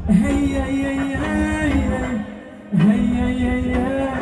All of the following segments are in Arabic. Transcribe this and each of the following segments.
هيا يا يا يا هيا يا يا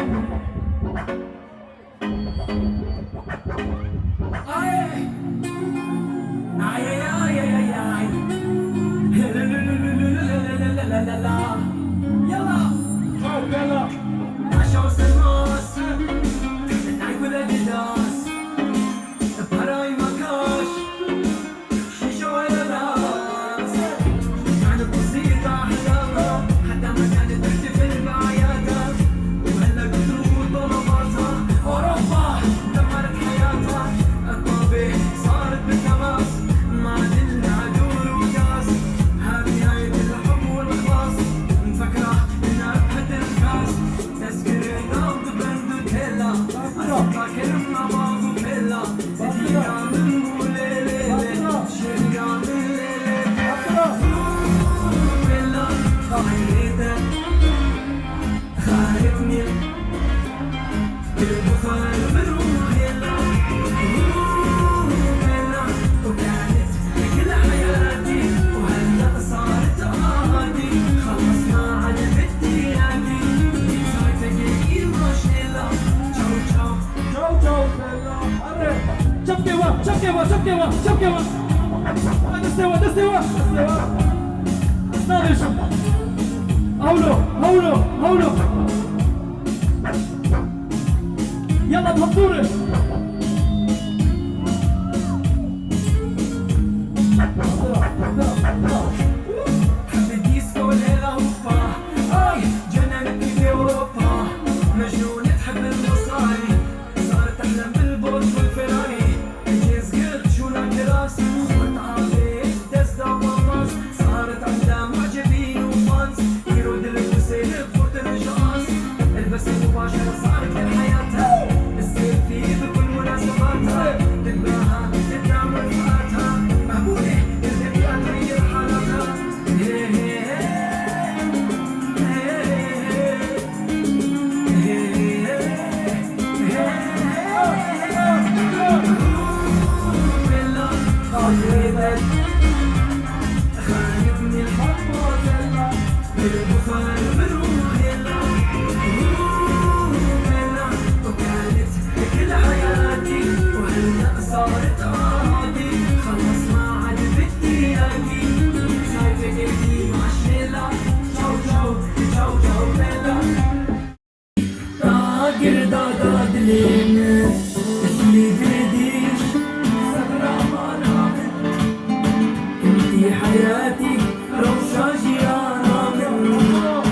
يلا شبكة استوى ناضي شو هولو يلا بهالطورة الديسكو ليلة هوبا اي جننتني في اوروبا مجنونة تحب المصاري صارت تحلم بالبورش والفيراري صارت عندها معجبين وفانس يرود الوسيل بفوت الرجاس البس المباشر صارت لحياتها السيلفي بكل مناسباتها تتباهى قدام رفقاتها مهبولة الدنيا تغير حالاتها خانتني الحب وزلة بالبخار بروح يلا يلا وكانت كل حياتي وهلا صارت عادي خلص ما عاد بدي الاقي شايفك انتي مع الشلة جو ليلة طاقر داداد لين اللي بديش صبرا ما نامن انتي حياتي روشة جيانا من نار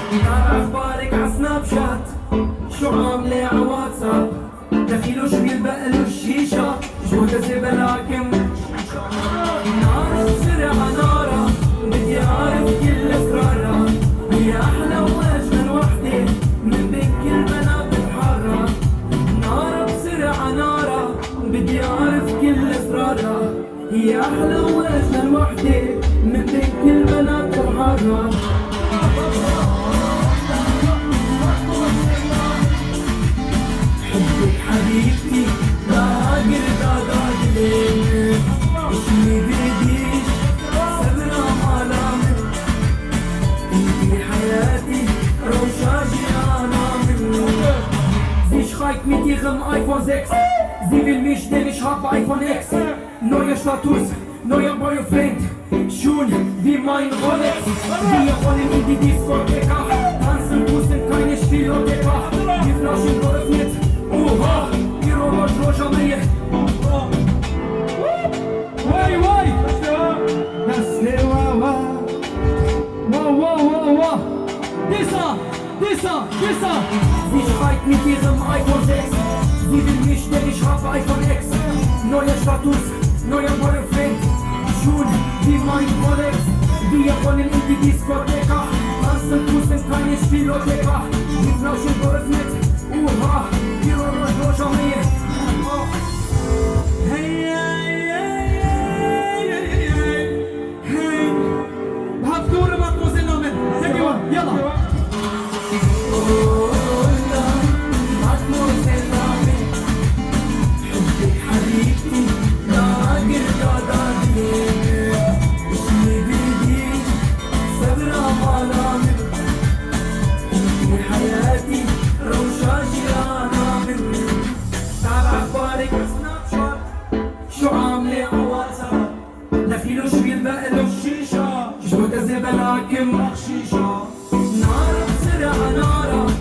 اخبارك عسناب شات شو عاملة عواتساب دخيلو شو بيلبقلو الشيشة شو تزيب لكن نار بسرعة نارة بدي اعرف كل اسرارها هي احلى واجمل وحدة من بين كل بنات الحارة نار بسرعة نارة بدي اعرف كل اسرارها هي احلى واجمل وحدة من بين كل بنات الحارة حبك حبيبتي طاقر داداد لين اسمي بديش صبرا ما لامن انتي حياتي روشة جيانا من Sie schreibt mit ihrem iPhone 6 Sie will mich, denn ich habe iPhone X Neuer Status, neuer Boyfriend Schon wie mein Rolex Wir wollen in die Diskotheka Tanzen, pusten, keine Spielotheka Die Flaschen geöffnet Oha, die Roja Meyer Wai Das Lewa Wow Dissa Sie schreit mit ihrem iPhone 6 Sie will mich, denn ich habe iPhone X Neuer Status, neuer Boyfriend Schon wie mein Rolex Wir wollen in die Diskotheka Tanzen, pusten, keine Spielotheka Die Flaschen geöffnet Oha, die Roja Meyer بهالدورة مطموزين من تقوى يلا Hala لكن بخشيشة. نارة بسرعة نارة